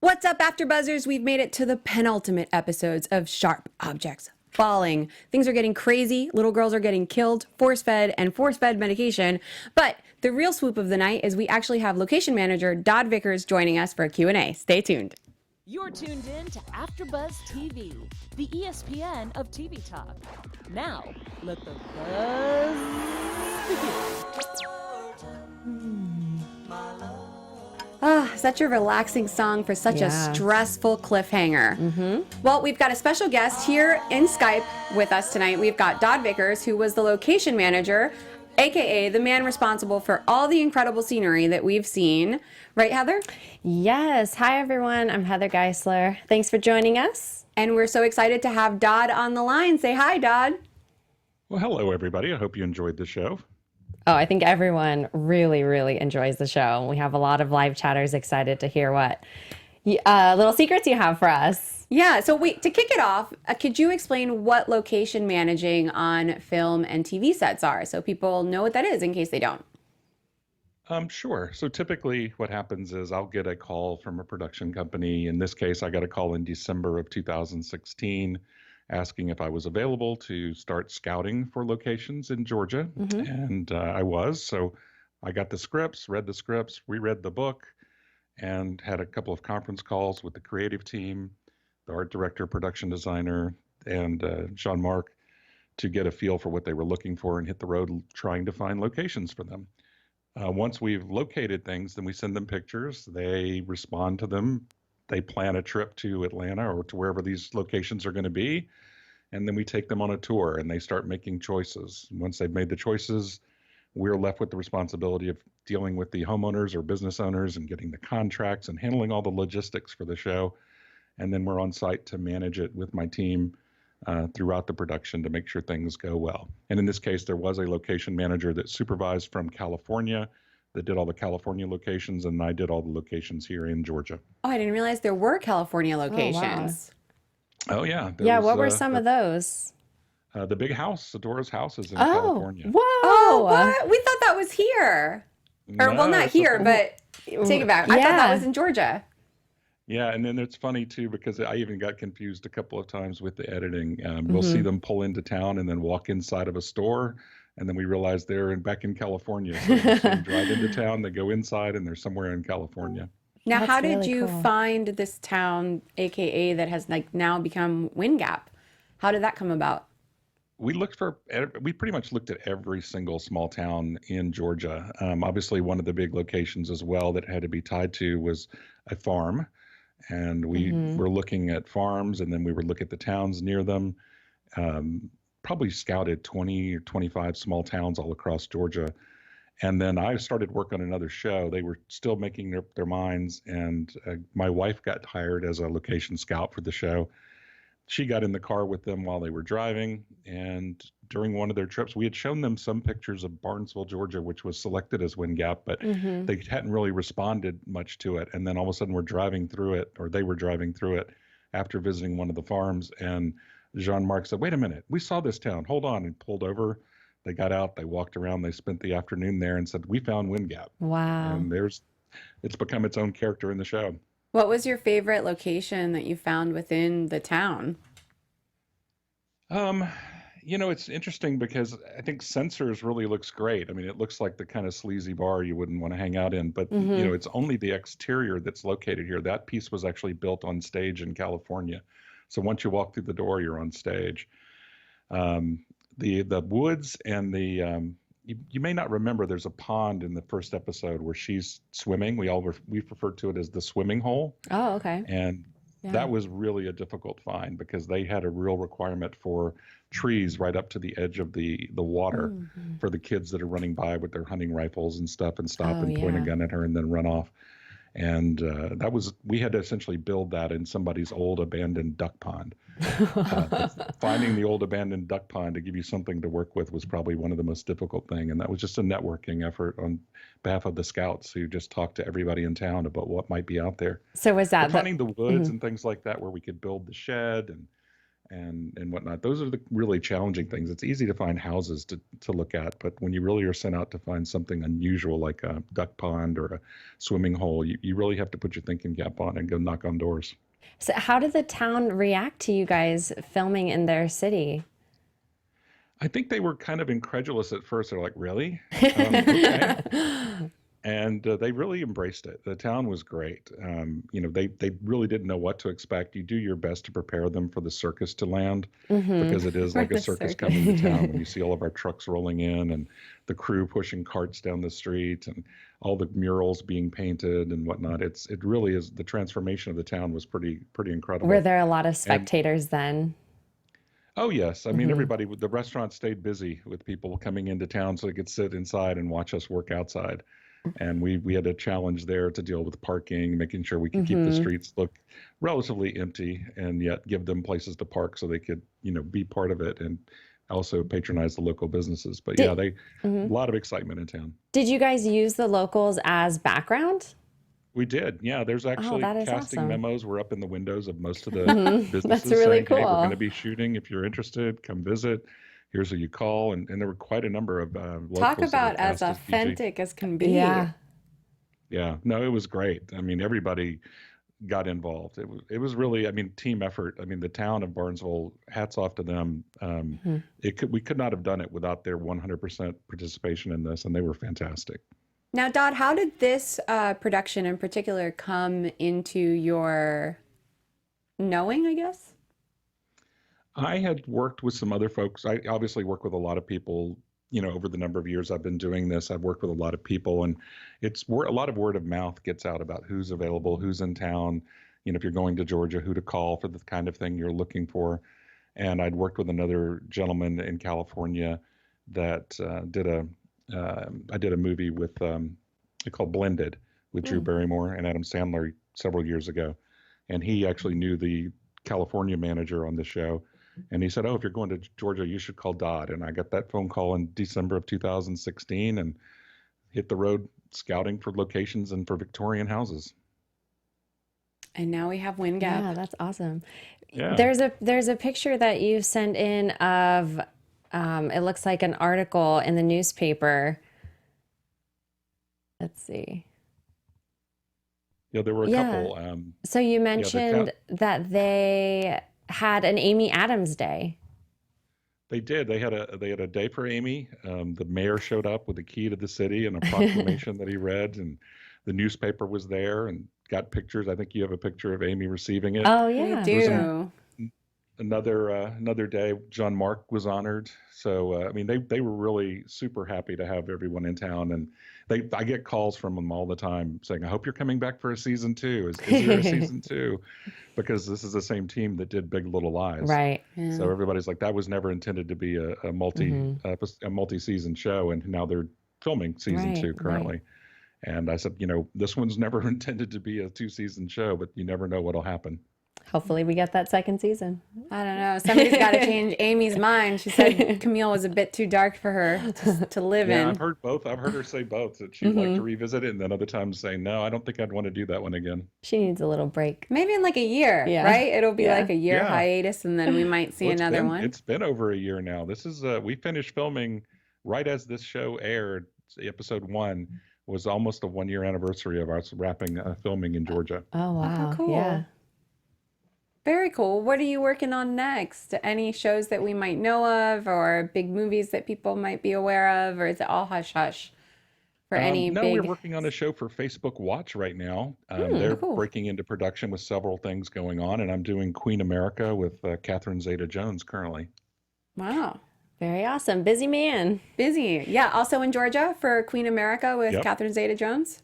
What's up, AfterBuzzers? We've made it to the penultimate episodes of Sharp Objects Falling. Things are getting crazy. Little girls are getting killed, force-fed, and force-fed medication. But the real swoop of the night is we actually have Location Manager Dodd Vickers joining us for a Q&A. Stay tuned. You're tuned in to AfterBuzz TV, the ESPN of TV talk. Now, let the buzz begin. Such a relaxing song for such a stressful cliffhanger. Well, we've got a special guest here in Skype with us tonight. We've got Dodd Vickers, who was the location manager, aka the man responsible for all the incredible scenery that we've seen. Right, Heather? Yes. Hi, everyone. I'm Heather Geisler. Thanks for joining us. And we're so excited to have Dodd on the line. Say hi, Dodd. Well, hello, everybody. I hope you enjoyed the show. Oh, I think everyone really, really enjoys the show. We have a lot of live chatters excited to hear what little secrets you have for us. Yeah, so to kick it off, could you explain what location managing on film and TV sets are so people know what that is in case they don't? Sure. So typically what happens is I'll get a call from a production company. In this case, I got a call in December of 2016 asking if I was available to start scouting for locations in Georgia. And I was. So I got the scripts, read the scripts, reread the book, and had a couple of conference calls with the creative team, the art director, production designer, and Jean-Marc to get a feel for what they were looking for and hit the road trying to find locations for them. Once we've located things, then we send them pictures. They respond to them. They plan a trip to Atlanta or to wherever these locations are going to be. And then we take them on a tour and they start making choices. Once they've made the choices, we're left with the responsibility of dealing with the homeowners or business owners and getting the contracts and handling all the logistics for the show. And then we're on site to manage it with my team throughout the production to make sure things go well. And in this case, there was a location manager that supervised from California that did all the California locations, and I did all the locations here in Georgia. Oh, I didn't realize there were California locations. Oh, yeah. What were some of those? The big house, Adora's house is in California. Whoa. Oh, what? We thought that was here. Or, well, not here, but take it back. I thought that was in Georgia. Yeah, and then it's funny, too, because I even got confused a couple of times with the editing. We'll see them pull into town and then walk inside of a store, and then we realize they're back in California. So we see them drive into town, they go inside, and they're somewhere in California. Now, That's how did really you cool. find this town, aka that has now become Wind Gap? How did that come about? We pretty much looked at every single small town in Georgia. Obviously, one of the big locations as well that had to be tied to was a farm. And we were looking at farms, and then we would look at the towns near them. Probably scouted 20 or 25 small towns all across Georgia. And then I started work on another show. They were still making their minds, and my wife got hired as a location scout for the show. She got in the car with them while they were driving, and during one of their trips, we had shown them some pictures of Barnesville, Georgia, which was selected as Wind Gap, but they hadn't really responded much to it. And then all of a sudden we're driving through it, or they were driving through it after visiting one of the farms, and Jean-Marc said, "Wait a minute, we saw this town, hold on," and pulled over. They got out, they walked around, they spent the afternoon there and said, "We found Wind Gap." Wow. And it's become its own character in the show. What was your favorite location that you found within the town? It's interesting because I think Sensors really looks great. I mean, it looks like the kind of sleazy bar you wouldn't want to hang out in, but it's only the exterior that's located here. That piece was actually built on stage in California. So once you walk through the door, you're on stage. The woods and you may not remember, there's a pond in the first episode where she's swimming. We referred to it as the swimming hole. Oh, okay. And that was really a difficult find because they had a real requirement for trees right up to the edge of the water for the kids that are running by with their hunting rifles and stuff and stop and point a gun at her and then run off. And we had to essentially build that in somebody's old abandoned duck pond. Finding the old abandoned duck pond to give you something to work with was probably one of the most difficult thing. And that was just a networking effort on behalf of the scouts who just talked to everybody in town about what might be out there. So was that finding the woods and things like that where we could build the shed and whatnot. Those are the really challenging things. It's easy to find houses to look at, but when you really are sent out to find something unusual like a duck pond or a swimming hole, you really have to put your thinking cap on and go knock on doors. So how did the town react to you guys filming in their city? I think they were kind of incredulous at first. They're like, really? Okay. And they really embraced it. The town was great. They really didn't know what to expect. You do your best to prepare them for the circus to land because it is like a circus coming to town when you see all of our trucks rolling in and the crew pushing carts down the street and all the murals being painted and whatnot. It really is, the transformation of the town was pretty incredible. Were there a lot of spectators then? Oh, yes. I mean, the restaurant stayed busy with people coming into town so they could sit inside and watch us work outside. And we had a challenge there to deal with parking, making sure we could keep the streets look relatively empty and yet give them places to park so they could, be part of it and also patronize the local businesses. But a lot of excitement in town. Did you guys use the locals as background? We did. Yeah, there's actually casting awesome. memos were up in the windows of most of the businesses That's really saying, hey, we're cool. going to be shooting. If you're interested, come visit. Here's who you call. And there were quite a number of locals. Talk that about were as cast PG. authentic as can be. Yeah. Yeah, no, it was great. I mean, everybody got involved. It was really, team effort. I mean, the town of Barnesville, hats off to them. We could not have done it without their 100% participation in this, and they were fantastic. Now, Dodd, how did this production in particular come into your knowing, I guess? I had worked with some other folks. I obviously work with a lot of people, over the number of years I've been doing this. I've worked with a lot of people, and a lot of word of mouth gets out about who's available, who's in town, if you're going to Georgia, who to call for the kind of thing you're looking for. And I'd worked with another gentleman in California that I did a movie with called Blended with Drew Barrymore and Adam Sandler several years ago. And he actually knew the California manager on the show. And he said, oh, if you're going to Georgia, you should call Dodd. And I got that phone call in December of 2016 and hit the road scouting for locations and for Victorian houses. And now we have Wind Gap. Yeah, that's awesome. Yeah. There's a picture that you sent in of it looks like an article in the newspaper. Let's see. Yeah, there were a couple. So you mentioned that they had an Amy Adams Day. They did. They had a day for Amy. The mayor showed up with a key to the city and a proclamation that he read, and the newspaper was there and got pictures. I think you have a picture of Amy receiving it. Oh yeah, We do. Another day, John Mark was honored. So they were really super happy to have everyone in town, and I get calls from them all the time saying, "I hope you're coming back for a season 2. Is there a season 2?" Because this is the same team that did Big Little Lies, right? Yeah. So everybody's like, that was never intended to be a multi-season show, and now they're filming season 2 currently. Right. And I said, this one's never intended to be a 2-season show, but you never know what'll happen. Hopefully we get that second season. I don't know. Somebody's got to change Amy's mind. She said Camille was a bit too dark for her to live in. I've heard both. I've heard her say both, that she'd like to revisit it, and then other times say, no, I don't think I'd want to do that one again. She needs a little break. Maybe in like a year, right? It'll be like a year hiatus, and then we might see another one. It's been over a year now. This is we finished filming right as this show aired. Episode 1 was almost a 1-year anniversary of us wrapping filming in Georgia. Oh wow! How cool. Yeah. Very cool. What are you working on next? Any shows that we might know of, or big movies that people might be aware of, or is it all hush hush for any no, big? we're working on a show for Facebook Watch right now. They're cool. breaking into production with several things going on, and I'm doing Queen America with Catherine Zeta-Jones currently. Wow. Very awesome. Busy man. Busy. Yeah. Also in Georgia for Queen America with Catherine Zeta-Jones.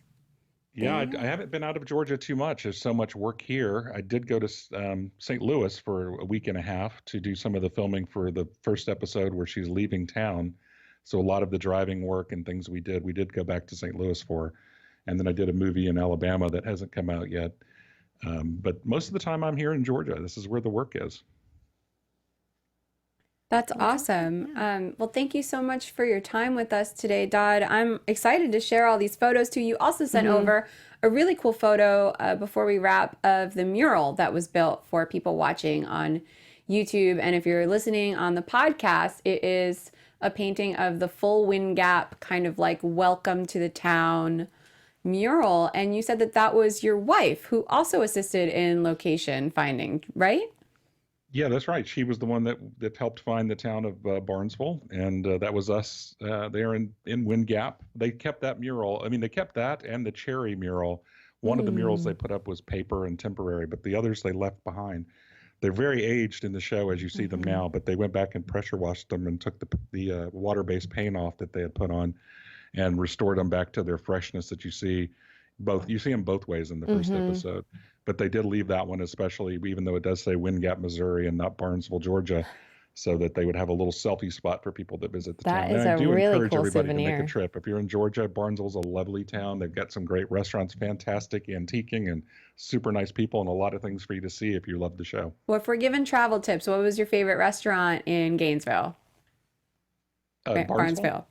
Yeah, I haven't been out of Georgia too much. There's so much work here. I did go to St. Louis for a week and a half to do some of the filming for the first episode where she's leaving town. So a lot of the driving work and things we did go back to St. Louis for. And then I did a movie in Alabama that hasn't come out yet. But most of the time I'm here in Georgia. This is where the work is. That's awesome. Well, thank you so much for your time with us today, Dodd. I'm excited to share all these photos too. You also sent over a really cool photo before we wrap of the mural that was built for people watching on YouTube. And if you're listening on the podcast, it is a painting of the full wind gap, kind of like welcome to the town mural. And you said that that was your wife who also assisted in location finding, right? Yeah, that's right. She was the one that helped find the town of Barnesville, and that was us there in Wind Gap. They kept that mural. I mean, they kept that and the cherry mural. One of the murals they put up was paper and temporary, but the others they left behind. They're very aged in the show as you see them now, but they went back and pressure washed them and took the water-based paint off that they had put on and restored them back to their freshness that you see. You see them both ways in the first episode, but they did leave that one especially, even though it does say Wind Gap, Missouri, and not Barnesville, Georgia, so that they would have a little selfie spot for people that visit the town. That is and I a do really encourage cool everybody to souvenir. make a trip. If you're in Georgia, Barnesville's a lovely town. They've got some great restaurants, fantastic antiquing, and super nice people, and a lot of things for you to see if you love the show. Well, if we're giving travel tips, what was your favorite restaurant in Gainesville? Barnesville.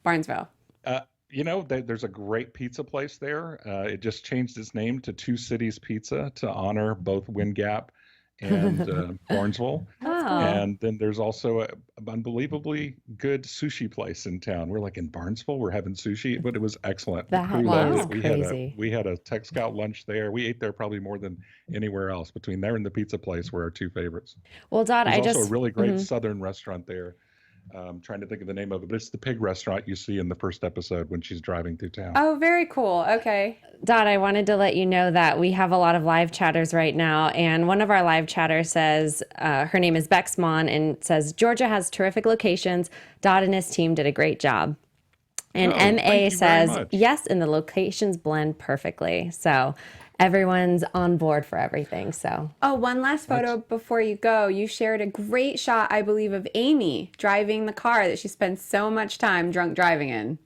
There's a great pizza place there. It just changed its name to Two Cities Pizza to honor both Wind Gap and Barnesville. And then there's also an unbelievably good sushi place in town. We're like in Barnesville, we're having sushi, but it was excellent. The That crew loved was it. crazy. We had a Tech Scout lunch there. We ate there probably more than anywhere else. Between there and the pizza place were our two favorites. Well, Dodd, There's also a really great Southern restaurant there. Trying to think of the name of it, but it's the pig restaurant you see in the first episode when she's driving through town. Oh, very cool. Okay. Dodd, I wanted to let you know that we have a lot of live chatters right now. And one of our live chatters says, her name is Bexmon, and says, Georgia has terrific locations. Dodd and his team did a great job. And thank MA you very says, much. yes, and the locations blend perfectly. So everyone's on board for everything. So Oh, one last photo before you go. You shared a great shot, I believe, of Amy driving the car that she spends so much time drunk driving in.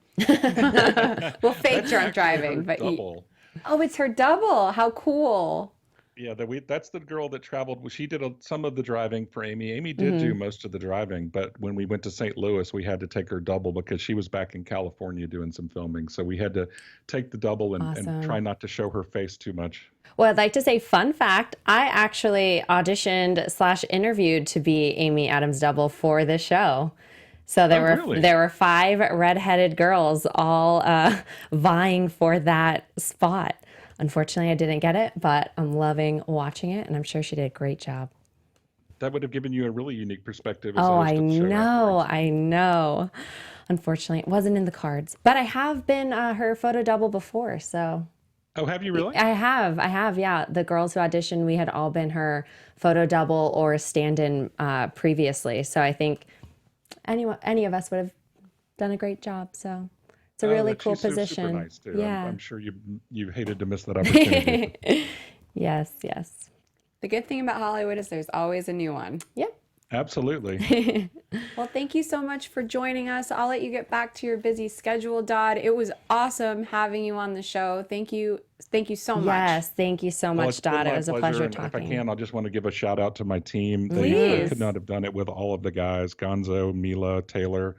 Well, fake drunk driving, but double. oh, it's her double. How cool. Yeah, that's the girl that traveled. She did some of the driving for Amy. Amy did do most of the driving, but when we went to St. Louis, we had to take her double because she was back in California doing some filming. So we had to take the double and try not to show her face too much. well, I'd like to say, fun fact, I actually auditioned / interviewed to be Amy Adams' double for this show. So there were 5 redheaded girls all vying for that spot. Unfortunately, I didn't get it, but I'm loving watching it, and I'm sure she did a great job. That would have given you a really unique perspective. As Oh, a host I of the show know, afterwards. I know. Unfortunately, it wasn't in the cards, but I have been her photo double before, so. Oh, have you really? I have, yeah. The girls who auditioned, we had all been her photo double or stand-in previously, so I think any of us would have done a great job, so. It's a really cool position. Super nice too. Yeah. I'm sure you hated to miss that opportunity. Yes. The good thing about Hollywood is there's always a new one. Yep. Absolutely. Well, thank you so much for joining us. I'll let you get back to your busy schedule, Dodd. It was awesome having you on the show. Thank you so much. Yes, thank you so Well, much, it's been Dodd. It my was a pleasure, pleasure and talking. If I can, I'll just want to give a shout out to my team. They Please. could not have done it with all of the guys, Gonzo, Mila, Taylor.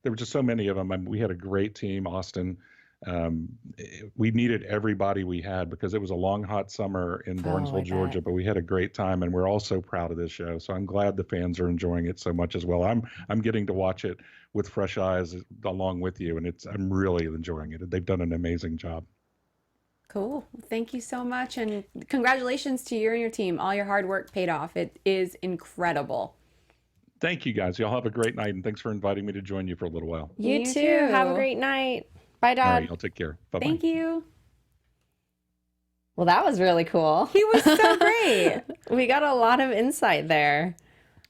There were just so many of them. We had a great team, Austin. We needed everybody we had because it was a long, hot summer in Barnesville, Georgia, but we had a great time, and we're all so proud of this show. So I'm glad the fans are enjoying it so much as well. I'm getting to watch it with fresh eyes along with you, and I'm really enjoying it. They've done an amazing job. Cool. Thank you so much. And congratulations to you and your team. All your hard work paid off. It is incredible. Thank you, guys. Y'all have a great night, and thanks for inviting me to join you for a little while. You You too. too. Have a great night. Bye, All Dodd. right, y'all take care. Bye-bye. Thank you. Well, that was really cool. He was so great. We got a lot of insight there.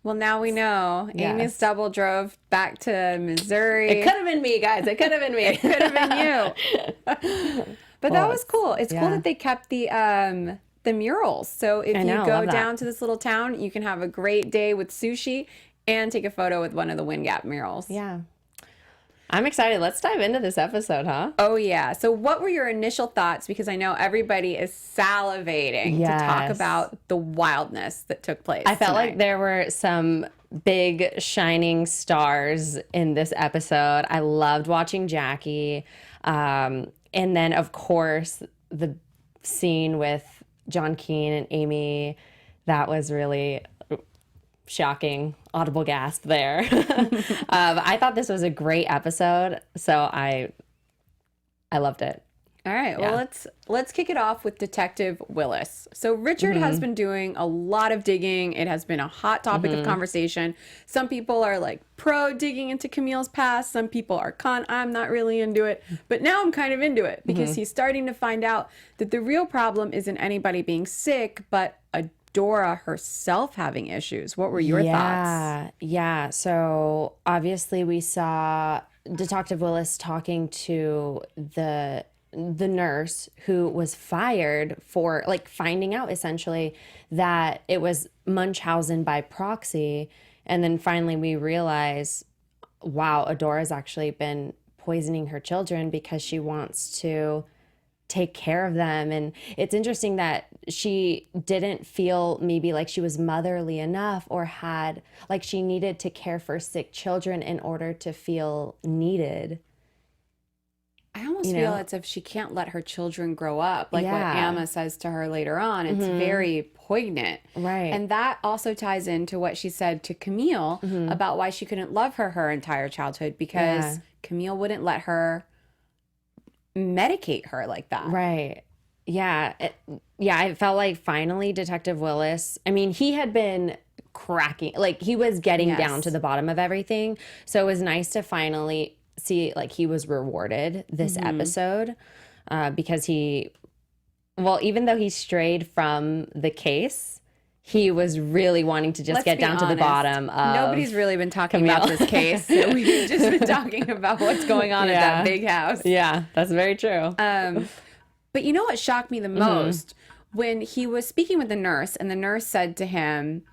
Well, now we know. Yes. Amy's double drove back to Missouri. It could have been me, guys. It could have been me. It could have been you. But that was cool. It's cool that they kept the murals. So if you go love that. down to this little town, you can have a great day with sushi and take a photo with one of the Wind Gap murals. Yeah. I'm excited. Let's dive into this episode, huh? Oh, yeah. So what were your initial thoughts? Because I know everybody is salivating to talk Yes. about the wildness that took place. I felt tonight. like there were some big shining stars in this episode. I loved watching Jackie. And then, of course, the scene with John Keane and Amy, that was really shocking audible gasp there. I thought this was a great episode, so I loved it. All right, well, let's kick it off with Detective Willis. So Richard has been doing a lot of digging. It has been a hot topic of conversation. Some people are like pro digging into Camille's past. Some people are con. I'm not really into it. But now I'm kind of into it because he's starting to find out that the real problem isn't anybody being sick, but Adora herself having issues. What were your thoughts? Yeah. So obviously we saw Detective Willis talking to the nurse who was fired for like finding out essentially that it was Munchausen by proxy. And then finally we realize, wow, Adora's actually been poisoning her children because she wants to take care of them. And it's interesting that she didn't feel maybe like she was motherly enough or had like she needed to care for sick children in order to feel needed. I almost feel as if she can't let her children grow up. Like what Emma says to her later on. It's very poignant. Right. And that also ties into what she said to Camille about why she couldn't love her entire childhood because Camille wouldn't let her medicate her like that. Right. Yeah. I felt like finally Detective Willis, I mean, he had been cracking, like he was getting down to the bottom of everything. So it was nice to finally see like he was rewarded this episode because even though he strayed from the case, he was really wanting to just get down to the bottom of Nobody's really been talking Camille. about this case. We've just been talking about what's going on at that big house. Yeah, that's very true. But you know what shocked me the most? When he was speaking with the nurse and the nurse said to him,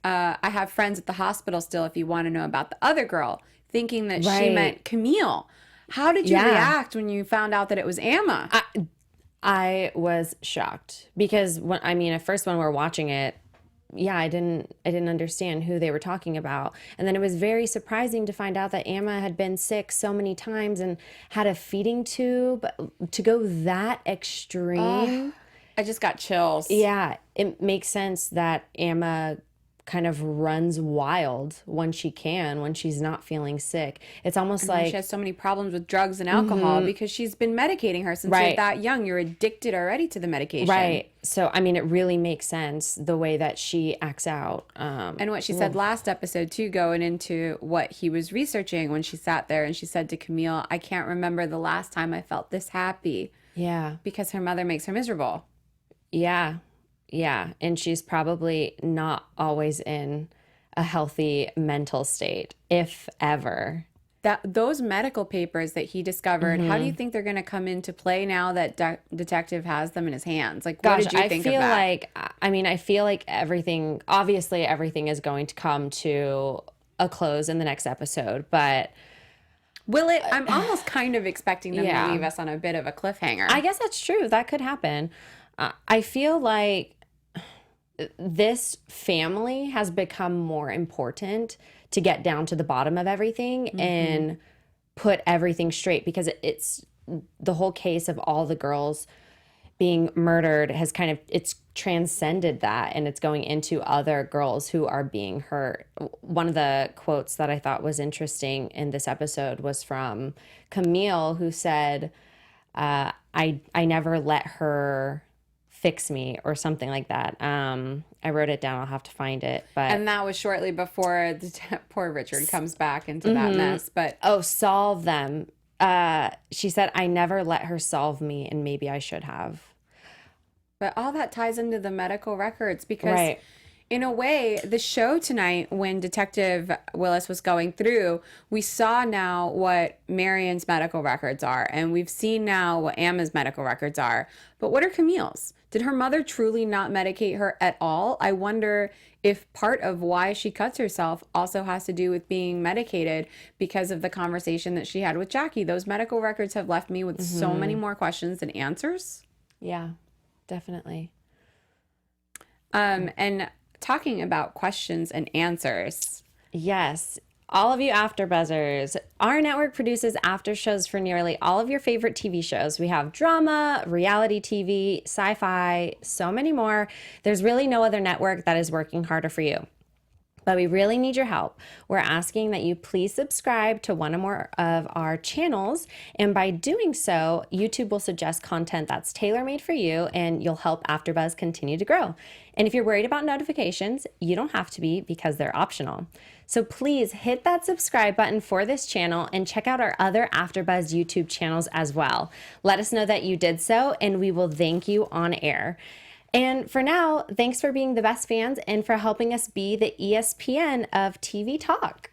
I have friends at the hospital still if you want to know about the other girl, thinking that she meant Camille. How did you react when you found out that it was Emma? I was shocked because at first when we're watching it, I didn't understand who they were talking about. And then it was very surprising to find out that Emma had been sick so many times and had a feeding tube. To go that extreme. I just got chills. Yeah, it makes sense that Emma kind of runs wild when she's not feeling sick. It's almost like she has so many problems with drugs and alcohol because she's been medicating her since you're that young. You're addicted already to the medication. Right. So, it really makes sense the way that she acts out. And what she said last episode, too, going into what he was researching when she sat there and she said to Camille, I can't remember the last time I felt this happy. Yeah. Because her mother makes her miserable. Yeah. Yeah, and she's probably not always in a healthy mental state, if ever. Those medical papers that he discovered, how do you think they're going to come into play now that Detective has them in his hands? Like, what did you think of that? I feel like everything is going to come to a close in the next episode, but will it? I'm almost kind of expecting them to leave us on a bit of a cliffhanger. I guess that's true. That could happen. I feel like this family has become more important to get down to the bottom of everything and put everything straight because it's the whole case of all the girls being murdered has it's transcended that and it's going into other girls who are being hurt. One of the quotes that I thought was interesting in this episode was from Camille, who said, I never let her fix me or something like that. I wrote it down. I'll have to find it. And that was shortly before poor Richard comes back into that mess. But solve them. She said, I never let her solve me and maybe I should have. But all that ties into the medical records because in a way, the show tonight, when Detective Willis was going through, we saw now what Marion's medical records are, and we've seen now what Emma's medical records are. But what are Camille's? Did her mother truly not medicate her at all? I wonder if part of why she cuts herself also has to do with being medicated because of the conversation that she had with Jackie. Those medical records have left me with so many more questions than answers. Yeah, definitely. And talking about questions and answers. Yes. All of you AfterBuzzers, our network produces after shows for nearly all of your favorite TV shows. We have drama, reality TV, sci-fi, so many more. There's really no other network that is working harder for you. But we really need your help. We're asking that you please subscribe to one or more of our channels. And by doing so, YouTube will suggest content that's tailor-made for you, and you'll help AfterBuzz continue to grow. And if you're worried about notifications, you don't have to be, because they're optional. So please hit that subscribe button for this channel and check out our other AfterBuzz YouTube channels as well. Let us know that you did so, and we will thank you on air. And for now, thanks for being the best fans and for helping us be the ESPN of TV talk.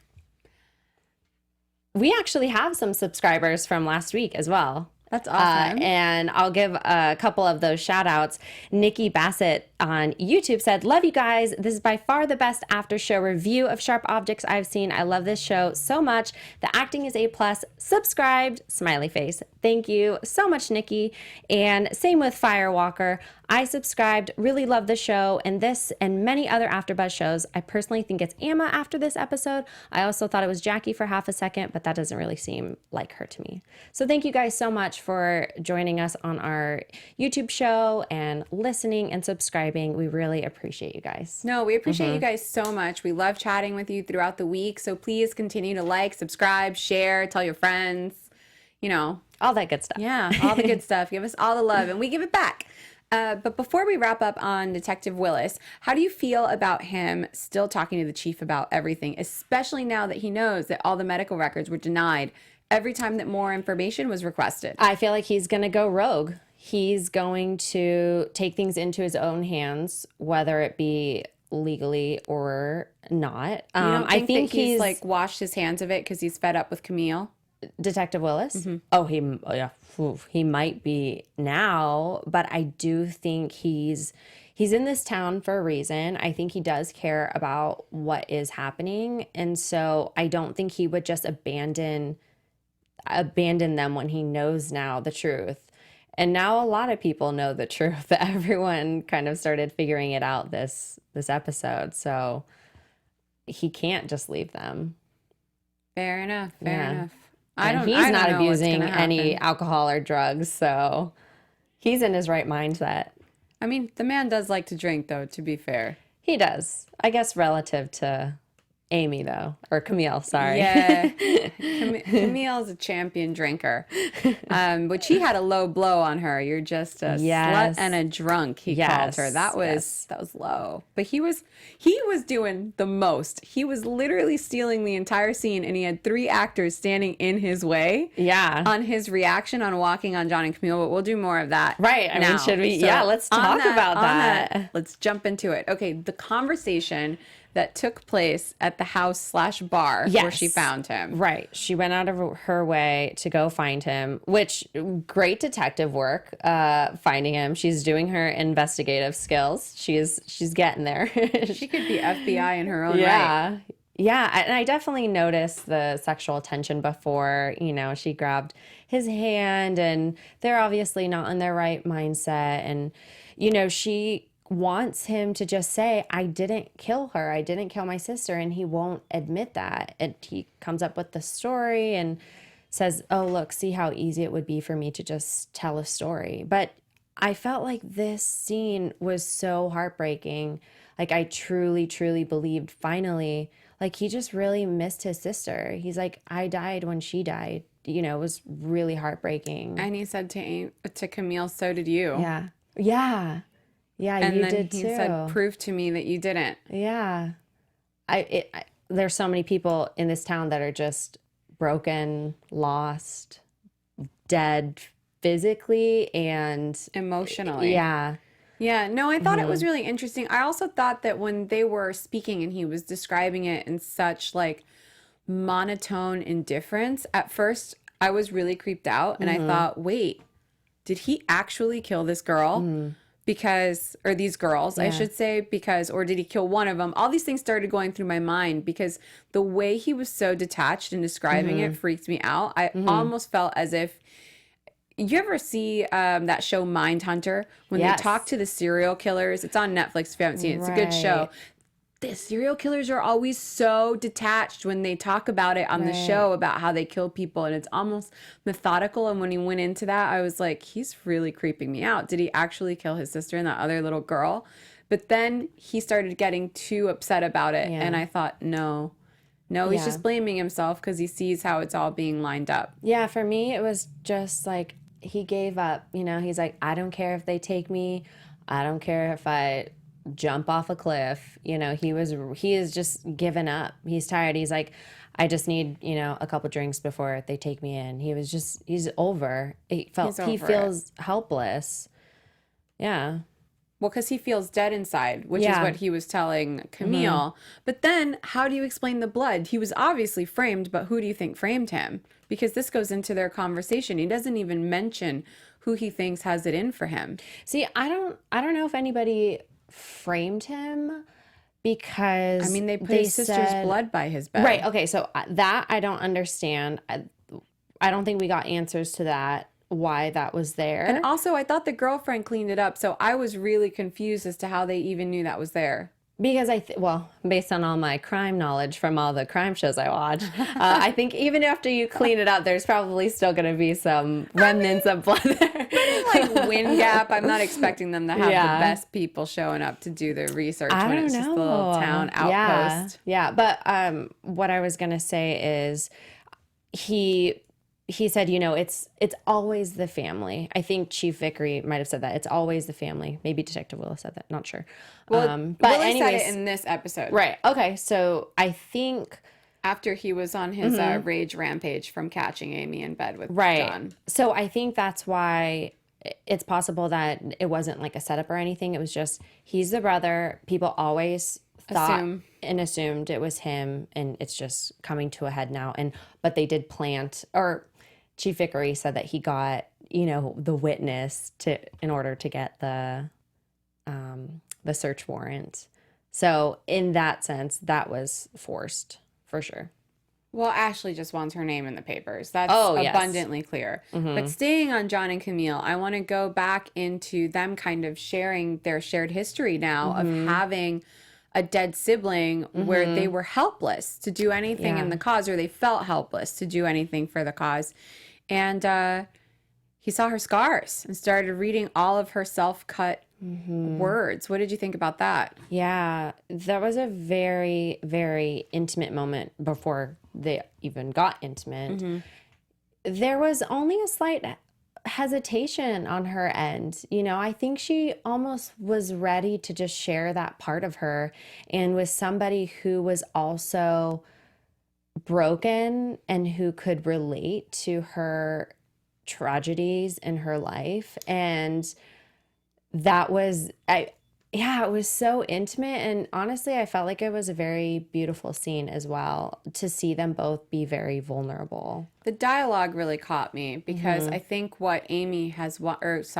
We actually have some subscribers from last week as well. That's awesome. And I'll give a couple of those shout outs. Nikki Bassett on YouTube said, "Love you guys. This is by far the best after show review of Sharp Objects I've seen. I love this show so much. The acting is A+. Subscribed." Smiley face. Thank you so much, Nikki. And same with Firewalker. "I subscribed, really love the show, and this and many other AfterBuzz shows. I personally think it's Emma after this episode. I also thought it was Jackie for half a second, but that doesn't really seem like her to me." So thank you guys so much for joining us on our YouTube show and listening and subscribing. We really appreciate you guys. No, we appreciate you guys so much. We love chatting with you throughout the week. So please continue to like, subscribe, share, tell your friends, you know, all that good stuff. Yeah, all the good stuff. Give us all the love and we give it back. But before we wrap up on Detective Willis, how do you feel about him still talking to the chief about everything, especially now that he knows that all the medical records were denied every time that more information was requested? I feel like he's going to go rogue. He's going to take things into his own hands, whether it be legally or not. You don't I think that he's like washed his hands of it because he's fed up with Camille? Detective Willis? Oh, he might be now, but I do think he's in this town for a reason. I think he does care about what is happening, and so I don't think he would just abandon them when he knows now the truth. And now a lot of people know the truth. Everyone kind of started figuring it out this episode, so he can't just leave them. Fair enough. Fair enough. He's not abusing any alcohol or drugs, so he's in his right mindset. I mean, the man does like to drink, though, to be fair. He does. I guess relative to Amy, though. Or Camille, sorry. Yeah. Camille's a champion drinker. But she had a low blow on her. You're just a slut and a drunk, he called her. That was low. But he was doing the most. He was literally stealing the entire scene, and he had 3 actors standing in his way. Yeah. On his reaction on walking on John and Camille. But we'll do more of that. Right. I mean, should we? So let's talk about that. Let's jump into it. Okay, the conversation that took place at the house/bar where she found him. Right. She went out of her way to go find him, which great detective work, finding him. She's doing her investigative skills. She's getting there. She could be FBI in her own right. Yeah. And I definitely noticed the sexual tension before, she grabbed his hand, and they're obviously not in their right mindset. And, she wants him to just say, "I didn't kill her. I didn't kill my sister." And he won't admit that. And he comes up with the story and says, "Oh, look, see how easy it would be for me to just tell a story." But I felt like this scene was so heartbreaking. Like, I truly, truly believed finally, like, he just really missed his sister. He's like, "I died when she died." It was really heartbreaking. And he said to Camille, "So did you." Yeah. Yeah, and you then did he too. said, "Prove to me that you didn't." Yeah. There's so many people in this town that are just broken, lost, dead physically and emotionally. Yeah. Yeah. No, I thought it was really interesting. I also thought that when they were speaking and he was describing it in such like monotone indifference, at first I was really creeped out and I thought, wait, did he actually kill this girl? Or these girls, I should say, or did he kill one of them? All these things started going through my mind because the way he was so detached in describing it freaked me out. I almost felt as if, you ever see that show Mindhunter? When they talk to the serial killers, it's on Netflix if you haven't seen it. It's a good show. The serial killers are always so detached when they talk about it on the show about how they kill people, and it's almost methodical. And when he went into that, I was like, he's really creeping me out. Did he actually kill his sister and that other little girl? But then he started getting too upset about it. Yeah. And I thought, no, he's just blaming himself because he sees how it's all being lined up. Yeah, for me, it was just like he gave up. You know, he's like, I don't care if they take me. I don't care if I jump off a cliff. You know, he is just given up. He's tired. He's like, I just need, you know, a couple drinks before they take me in. He's over. He feels helpless. Yeah. Well, because he feels dead inside, which is what he was telling Camille. But then how do you explain the blood? He was obviously framed, but who do you think framed him? Because this goes into their conversation. He doesn't even mention who he thinks has it in for him. See, I don't know if anybody framed him because I mean, they put his sister's blood by his bed. Right. Okay. So that I don't understand. I don't think we got answers to that, why that was there. And also, I thought the girlfriend cleaned it up. So I was really confused as to how they even knew that was there. Because well, based on all my crime knowledge from all the crime shows I watch, I think even after you clean it up, there's probably still going to be some remnants of blood there. Like Wind Gap, I'm not expecting them to have the best people showing up to do the research when it's just a little town outpost. Yeah. But what I was going to say is he said, you know, it's always the family. I think Chief Vickery might have said that. It's always the family. Maybe Detective Willis said that. Not sure. Well, but Willis anyways, said it in this episode. Right. Okay. So I think after he was on his rage rampage from catching Amy in bed with John. So I think that's why it's possible that it wasn't like a setup or anything. It was just he's the brother. People always thought and assumed it was him, and it's just coming to a head now. But they did plant, or Chief Vickery said that he got, you know, the witness in order to get the search warrant. So in that sense, that was forced for sure. Well, Ashley just wants her name in the papers. That's abundantly clear. But staying on John and Camille, I want to go back into them kind of sharing their shared history now of having a dead sibling where they were helpless to do anything in the cause, or they felt helpless to do anything for the cause. And he saw her scars and started reading all of her self-cut words. What did you think about that? Yeah, that was a very, very intimate moment before they even got intimate. There was only a slight hesitation on her end. You know, I think she almost was ready to just share that part of her, and with somebody who was also broken and who could relate to her tragedies in her life. And that was it was so intimate, and honestly I felt like it was a very beautiful scene as well, to see them both be very vulnerable. The dialogue really caught me because I think what Amy has what Camille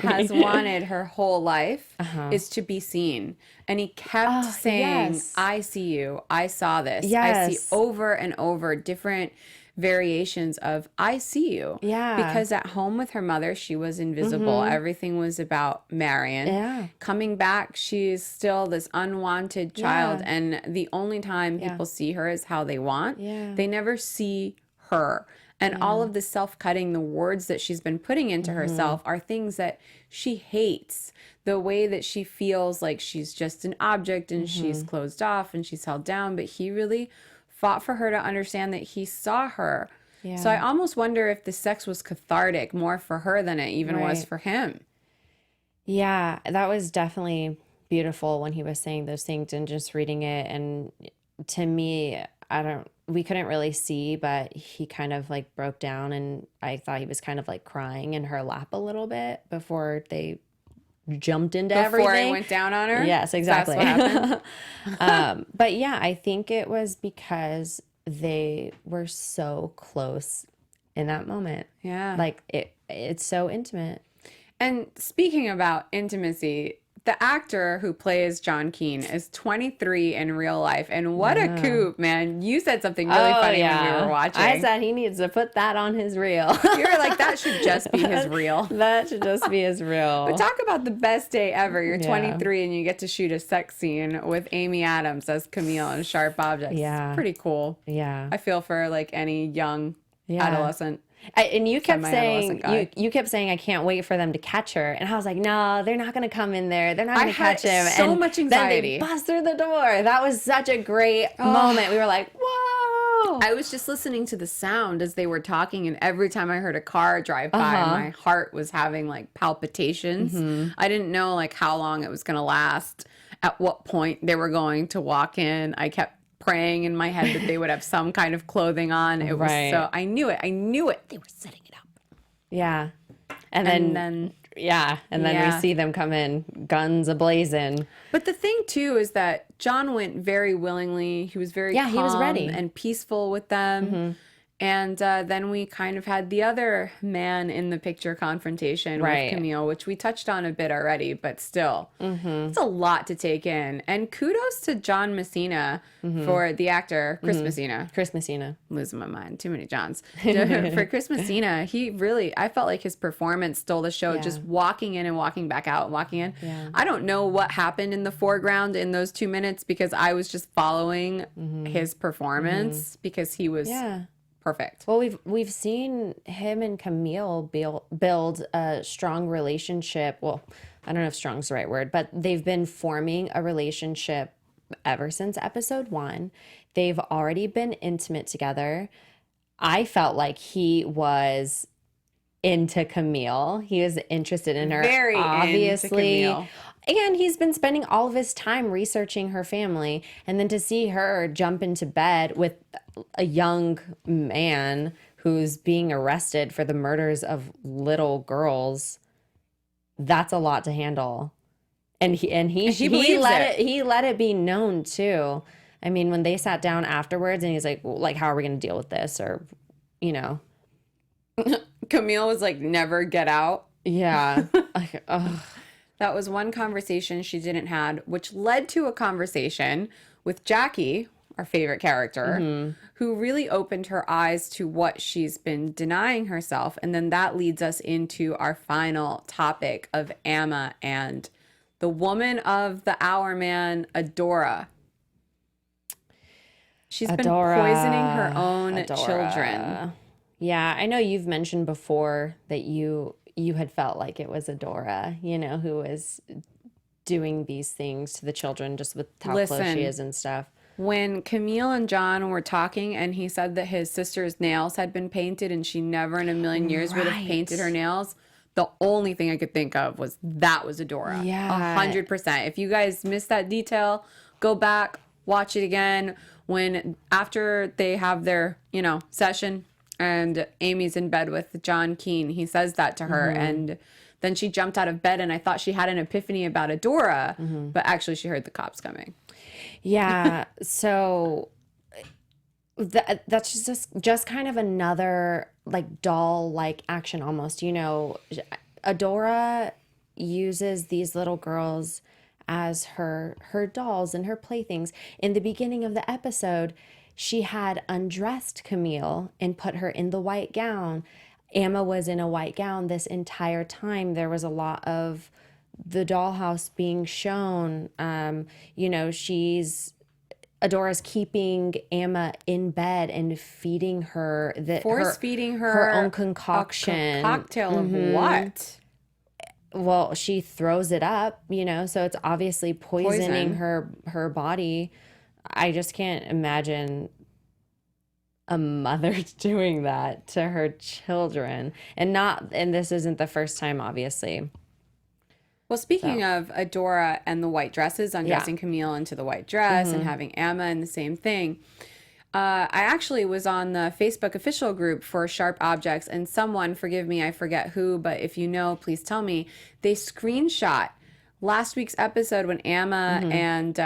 has wanted her whole life is to be seen. And he kept saying, I see you, I saw this. I see over and over different variations of I see you. Yeah. Because at home with her mother, she was invisible. Everything was about Marion. Yeah. Coming back, she's still this unwanted child. And the only time people see her is how they want. They never see her. And all of the self-cutting, the words that she's been putting into herself are things that she hates. The way that she feels like she's just an object and she's closed off and she's held down. But he really fought for her to understand that he saw her. So I almost wonder if the sex was cathartic more for her than it even was for him. Yeah, that was definitely beautiful when he was saying those things and just reading it. And to me, we couldn't really see, but he kind of like broke down, and I thought he was kind of like crying in her lap a little bit before they jumped into everything. Before I went down on her? Yes, exactly. That's what happened? But yeah, I think it was because they were so close in that moment. Yeah. Like it's so intimate. And speaking about intimacy, the actor who plays John Keane is 23 in real life. And what a coup, man. You said something really funny when we were watching. I said he needs to put that on his reel. You were like, that should just be his reel. That should just be his reel. But talk about the best day ever. You're 23 and you get to shoot a sex scene with Amy Adams as Camille in Sharp Objects. Yeah. It's pretty cool. Yeah. I feel for like any young adolescent. And you kept semi-adolescent guy. you kept saying I can't wait for them to catch her, and I was like, no, they're not going to come in there. They're not going to catch him. So and much then anxiety. they bust through the door. That was such a great moment. We were like, whoa! I was just listening to the sound as they were talking, and every time I heard a car drive by, my heart was having like palpitations. I didn't know like how long it was going to last, at what point they were going to walk in. I kept praying in my head that they would have some kind of clothing on. It was so, I knew it. They were setting it up. Yeah. And then we see them come in, guns a-blazing. But the thing, too, is that John went very willingly. He was very calm he was ready. and peaceful with them. And then we kind of had the other man in the picture confrontation with Camille, which we touched on a bit already, but still, it's a lot to take in. And kudos to John Messina for the actor, Chris Messina. Chris Messina. I'm losing my mind. Too many Johns. For Chris Messina, I felt like his performance stole the show, just walking in and walking back out and walking in. Yeah. I don't know what happened in the foreground in those 2 minutes because I was just following his performance because he was... perfect. Well, we've seen him and Camille build a strong relationship. Well, I don't know if strong's the right word, but they've been forming a relationship ever since episode 1. They've already been intimate together. I felt like he was into Camille. He was interested in her. Very obviously. into Camille. And he's been spending all of his time researching her family. And then to see her jump into bed with a young man who's being arrested for the murders of little girls, that's a lot to handle. And he let it be known too. I mean, when they sat down afterwards and he's like, well, like, how are we going to deal with this? Or, you know. Camille was like, never get out. Yeah. Like, ugh. That was one conversation she didn't had, which led to a conversation with Jackie, our favorite character, who really opened her eyes to what she's been denying herself. And then that leads us into our final topic of Emma and the woman of the hour, man, Adora. She's been poisoning her own children. Yeah, I know you've mentioned before that you had felt like it was Adora, you know, who was doing these things to the children just with how close she is and stuff. When Camille and John were talking and he said that his sister's nails had been painted and she never in a million years would have painted her nails, the only thing I could think of was that was Adora. Yeah. 100%. If you guys missed that detail, go back, watch it again. After they have their, session and Amy's in bed with John Keane, he says that to her and then she jumped out of bed and I thought she had an epiphany about Adora, but actually she heard the cops coming. Yeah. So that's just kind of another like doll-like action almost. Adora uses these little girls as her dolls and her playthings. In the beginning of the episode, she had undressed Camille and put her in the white gown. Emma was in a white gown this entire time. There was a lot of the dollhouse being shown. Adora's keeping Emma in bed and feeding her feeding her own concoction. A cocktail of what? Well, she throws it up, so it's obviously poisoning her body. I just can't imagine a mother doing that to her children. And this isn't the first time, obviously. Well, speaking of Adora and the white dresses, undressing Camille into the white dress and having Emma in the same thing, I actually was on the Facebook official group for Sharp Objects, and someone, forgive me, I forget who, but if you know, please tell me, they screenshot last week's episode when Emma and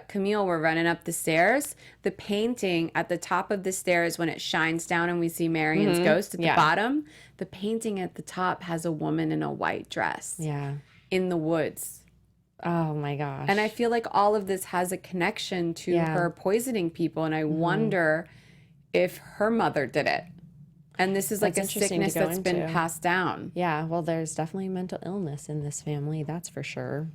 Camille were running up the stairs, the painting at the top of the stairs when it shines down and we see Marion's ghost at the bottom, the painting at the top has a woman in a white dress. Yeah. In the woods. Oh my gosh. And I feel like all of this has a connection to her poisoning people. And I wonder if her mother did it. And this is like a sickness that's been passed down. Yeah. Well, there's definitely mental illness in this family. That's for sure.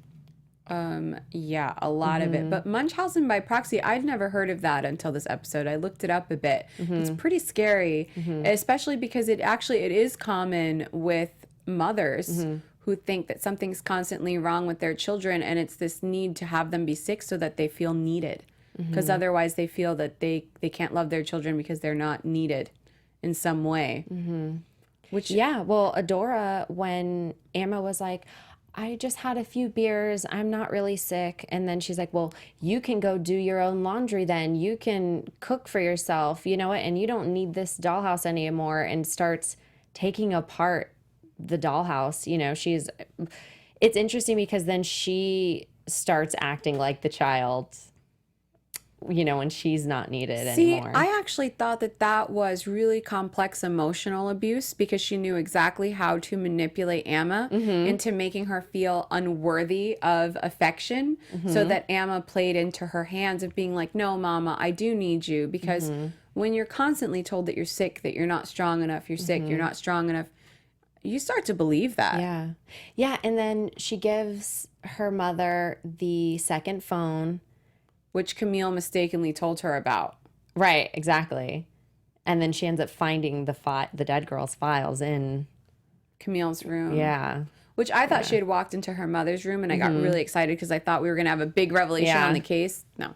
Yeah, a lot of it. But Munchausen by proxy, I'd never heard of that until this episode. I looked it up a bit. It's pretty scary, especially because it is common with mothers who think that something's constantly wrong with their children, and it's this need to have them be sick so that they feel needed. Because otherwise they feel that they can't love their children because they're not needed in some way. Which Well, Adora, when Emma was like, I just had a few beers, I'm not really sick. And then she's like, well, you can go do your own laundry then. You can cook for yourself, you know what? And you don't need this dollhouse anymore, and starts taking apart the dollhouse. You know, it's interesting because then she starts acting like the child, you know, when she's not needed anymore. I actually thought that was really complex emotional abuse because she knew exactly how to manipulate Emma into making her feel unworthy of affection, so that Emma played into her hands of being like, no, mama, I do need you. Because when you're constantly told that you're sick, that you're not strong enough, you're sick, you're not strong enough, you start to believe that. Yeah. And then she gives her mother the second phone, which Camille mistakenly told her about. Right, exactly. And then she ends up finding the dead girl's files in Camille's room. Yeah. Which I thought she had walked into her mother's room, and I got really excited because I thought we were going to have a big revelation on the case. No.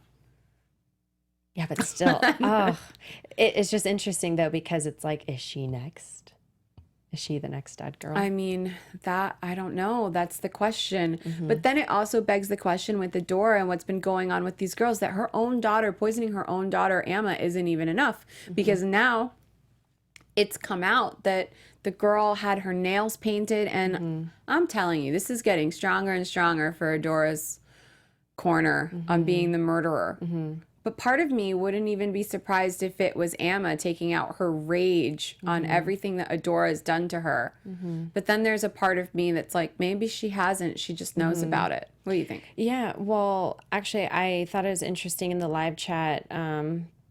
Yeah, but still, it's just interesting though, because it's like, is she next? Is she the next dead girl? I mean, I don't know. That's the question. But then it also begs the question with Adora and what's been going on with these girls, that her own daughter, poisoning her own daughter, Emma, isn't even enough. Because now it's come out that the girl had her nails painted. And I'm telling you, this is getting stronger and stronger for Adora's corner on being the murderer. But part of me wouldn't even be surprised if it was Emma taking out her rage on everything that Adora has done to her. But then there's a part of me that's like, maybe she hasn't. She just knows about it. What do you think? Yeah, well, actually, I thought it was interesting in the live chat.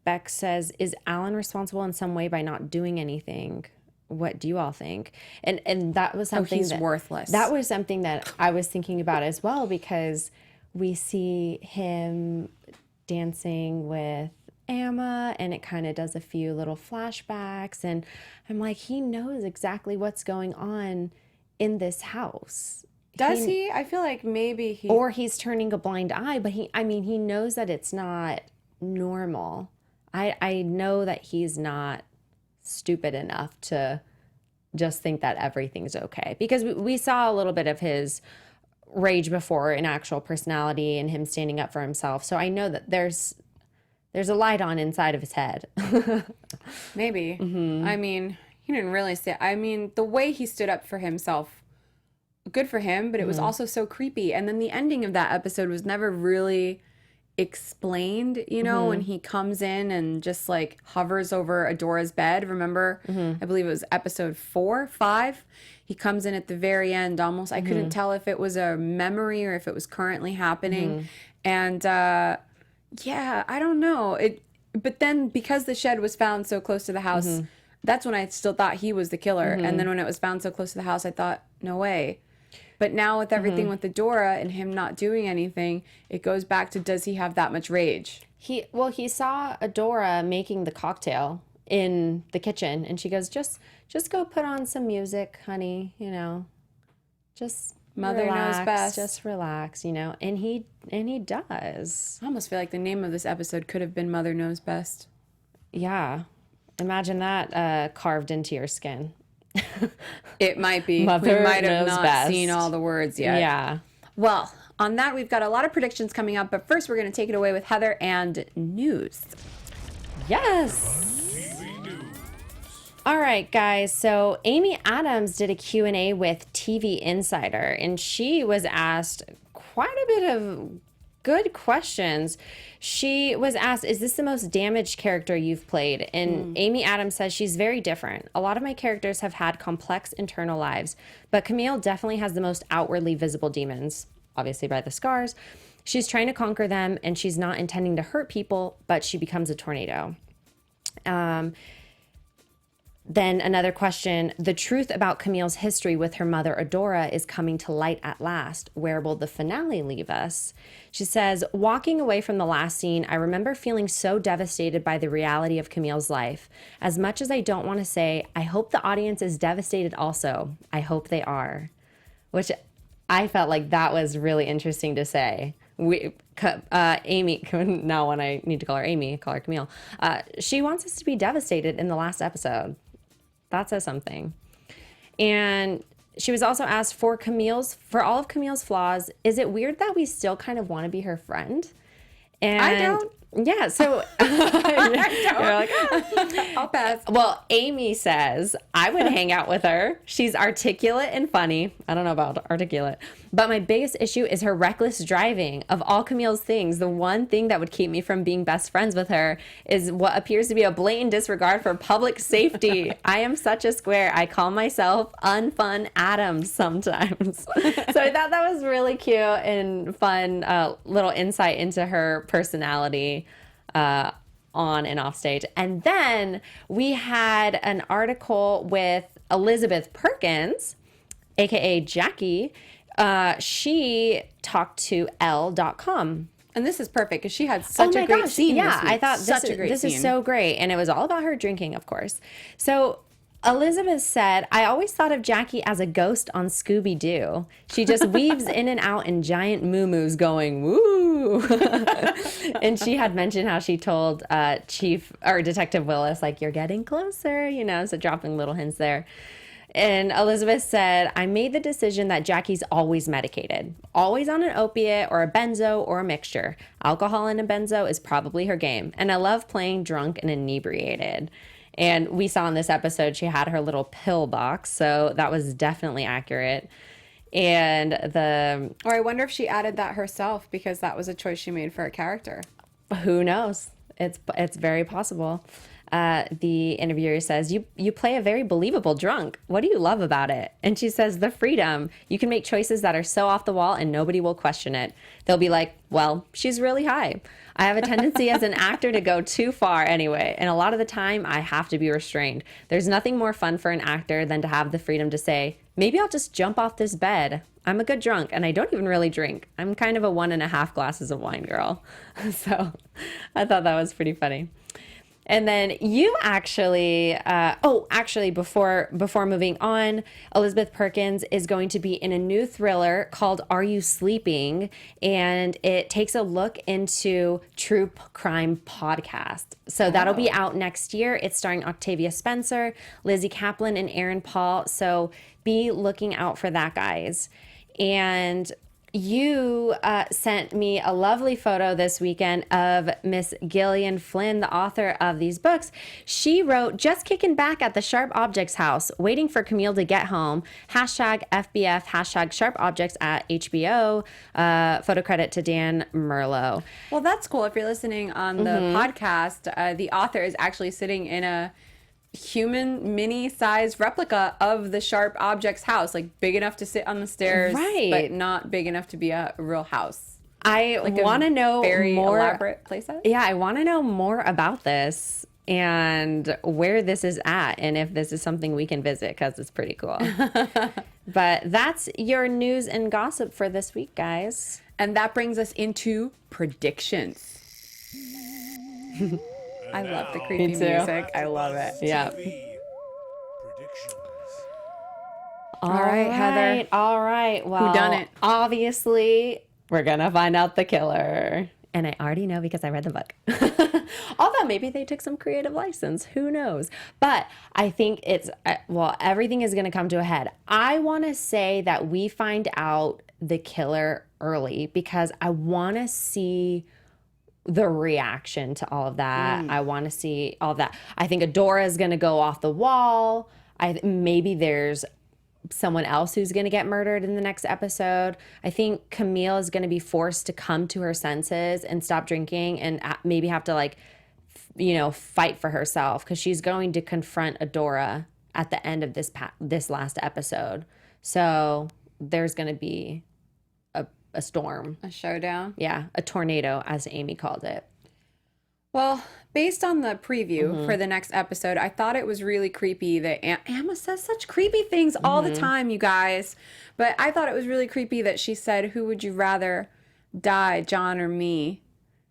Beck says, is Alan responsible in some way by not doing anything? What do you all think? And that was something he's worthless. That was something that I was thinking about as well, because we see him dancing with Emma, and it kind of does a few little flashbacks, and I'm like, he knows exactly what's going on in this house. Does he? I feel like maybe or he's turning a blind eye, but he knows that it's not normal. I know that he's not stupid enough to just think that everything's okay, because we saw a little bit of his rage before in actual personality and him standing up for himself. So I know that there's a light on inside of his head. Maybe. I mean, he didn't really say, I mean, the way he stood up for himself, good for him, but it was also so creepy. And then the ending of that episode was never really explained, you know, when he comes in and just like hovers over Adora's bed. Remember, I believe it was episode 4, 5. He comes in at the very end almost. I couldn't tell if it was a memory or if it was currently happening. And yeah, I don't know. But then because the shed was found so close to the house, that's when I still thought he was the killer. And then when it was found so close to the house, I thought, no way. But now with everything with Adora and him not doing anything, it goes back to, does he have that much rage? He saw Adora making the cocktail in the kitchen, and she goes, just go put on some music, honey, you know. Just Mother relax, knows best. Just relax, you know. And he does. I almost feel like the name of this episode could have been Mother Knows Best. Yeah. Imagine that carved into your skin. It might be. Mother we might have knows not best. seen all the words yet. Yeah. Well, on that, we've got a lot of predictions coming up, but first we're going to take it away with Heather and news. Yes. All right, guys. So Amy Adams did a Q&A with TV Insider, and she was asked quite a bit of good questions. She was asked, is this the most damaged character you've played? And Amy Adams says she's very different. A lot of my characters have had complex internal lives, but Camille definitely has the most outwardly visible demons, obviously by the scars. She's trying to conquer them, and she's not intending to hurt people, but she becomes a tornado. Then another question, the truth about Camille's history with her mother Adora is coming to light at last. Where will the finale leave us? She says, walking away from the last scene, I remember feeling so devastated by the reality of Camille's life. As much as I don't want to say, I hope the audience is devastated also. I hope they are. Which I felt like that was really interesting to say. Amy, now when I need to call her Amy, call her Camille. She wants us to be devastated in the last episode. That says something. And she was also asked for all of Camille's flaws, is it weird that we still kind of want to be her friend? And I don't. Yeah, so you're like, I'll pass. Well, Amy says, I would hang out with her. She's articulate and funny. I don't know about articulate. But my biggest issue is her reckless driving. Of all Camille's things, the one thing that would keep me from being best friends with her is what appears to be a blatant disregard for public safety. I am such a square. I call myself Unfun Adams sometimes. So I thought that was really cute and fun little insight into her personality. On and off stage. And then we had an article with Elizabeth Perkins, aka Jackie. She talked to Elle.com. And this is perfect because she had such a great scene. Yeah, this week. I thought this is so great. And it was all about her drinking, of course. So Elizabeth said, I always thought of Jackie as a ghost on Scooby-Doo. She just weaves in and out in giant moo-moos going, woo. And she had mentioned how she told Detective Willis, like, you're getting closer, so dropping little hints there. And Elizabeth said, I made the decision that Jackie's always medicated, always on an opiate or a benzo or a mixture. Alcohol and a benzo is probably her game. And I love playing drunk and inebriated. And we saw in this episode, she had her little pill box. So that was definitely accurate. And or I wonder if she added that herself because that was a choice she made for her character. Who knows? It's very possible. The interviewer says, you play a very believable drunk. What do you love about it? And she says, the freedom. You can make choices that are so off the wall and nobody will question it. They'll be like, well, she's really high. I have a tendency as an actor to go too far anyway. And a lot of the time I have to be restrained. There's nothing more fun for an actor than to have the freedom to say, maybe I'll just jump off this bed. I'm a good drunk and I don't even really drink. I'm kind of a 1.5 glasses of wine girl. So I thought that was pretty funny. And then you actually, before moving on, Elizabeth Perkins is going to be in a new thriller called Are You Sleeping? And it takes a look into true crime podcast. So that'll be out next year. It's starring Octavia Spencer, Lizzie Kaplan, and Aaron Paul. So be looking out for that, guys. And you sent me a lovely photo this weekend of Miss Gillian Flynn, the author of these books. She wrote, just kicking back at the Sharp Objects house, waiting for Camille to get home. #FBF, #Sharp Objects at HBO. Photo credit to Dan Merlo. Well, that's cool. If you're listening on the podcast, the author is actually sitting in a human mini-sized replica of the Sharp Objects house, like big enough to sit on the stairs, right, but not big enough to be a real house. I want to know very more. Elaborate playset. Yeah, I want to know more about this and where this is at, and if this is something we can visit because it's pretty cool. But that's your news and gossip for this week, guys. And that brings us into predictions. I love the creepy music. I love it. Yeah. All right, Heather. All right. Well, Whodunit? Obviously, we're going to find out the killer. And I already know because I read the book. Although maybe they took some creative license. Who knows? But I think everything is going to come to a head. I want to say that we find out the killer early because I want to see the reaction to all of that. I want to see all of that. I think Adora is going to go off the wall. Maybe there's someone else who's going to get murdered in the next episode. I think Camille is going to be forced to come to her senses and stop drinking and maybe have to fight for herself because she's going to confront Adora at the end of this last episode. So there's going to be a storm. A showdown? Yeah, a tornado, as Amy called it. Well, based on the preview for the next episode, I thought it was really creepy that Emma says such creepy things all the time, you guys. But I thought it was really creepy that she said, "Who would you rather die, John or me?"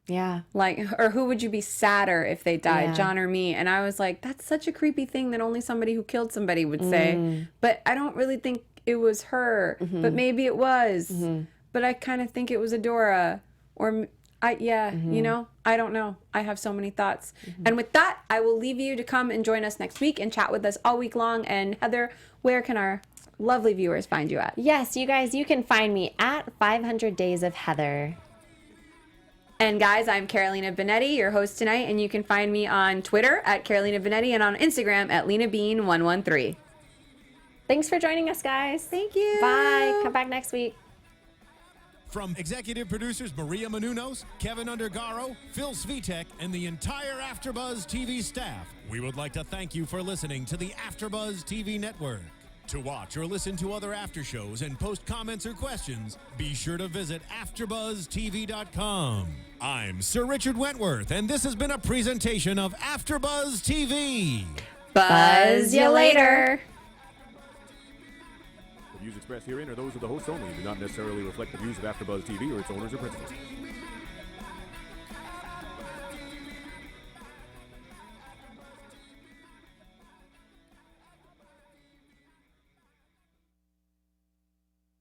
Yeah. Like, or who would you be sadder if they died, Yeah. John or me? And I was like, that's such a creepy thing that only somebody who killed somebody would say. But I don't really think it was her. But maybe it was. But I kind of think it was Adora. Or, you know, I don't know. I have so many thoughts. And with that, I will leave you to come and join us next week and chat with us all week long. And Heather, where can our lovely viewers find you at? Yes, you guys, you can find me at 500 Days of Heather. And guys, I'm Carolina Bonetti, your host tonight, and you can find me on Twitter at Carolina Bonetti and on Instagram at LenaBean113. Thanks for joining us, guys. Thank you. Bye. Come back next week. From executive producers Maria Menounos, Keven Undergaro, Phil Svitek, and the entire AfterBuzz TV staff, we would like to thank you for listening to the AfterBuzz TV network. To watch or listen to other after shows and post comments or questions, be sure to visit AfterBuzzTV.com. I'm Sir Richard Wentworth, and this has been a presentation of AfterBuzz TV. Buzz you later. The views expressed herein are those of the hosts only and do not necessarily reflect the views of AfterBuzz TV or its owners or principals.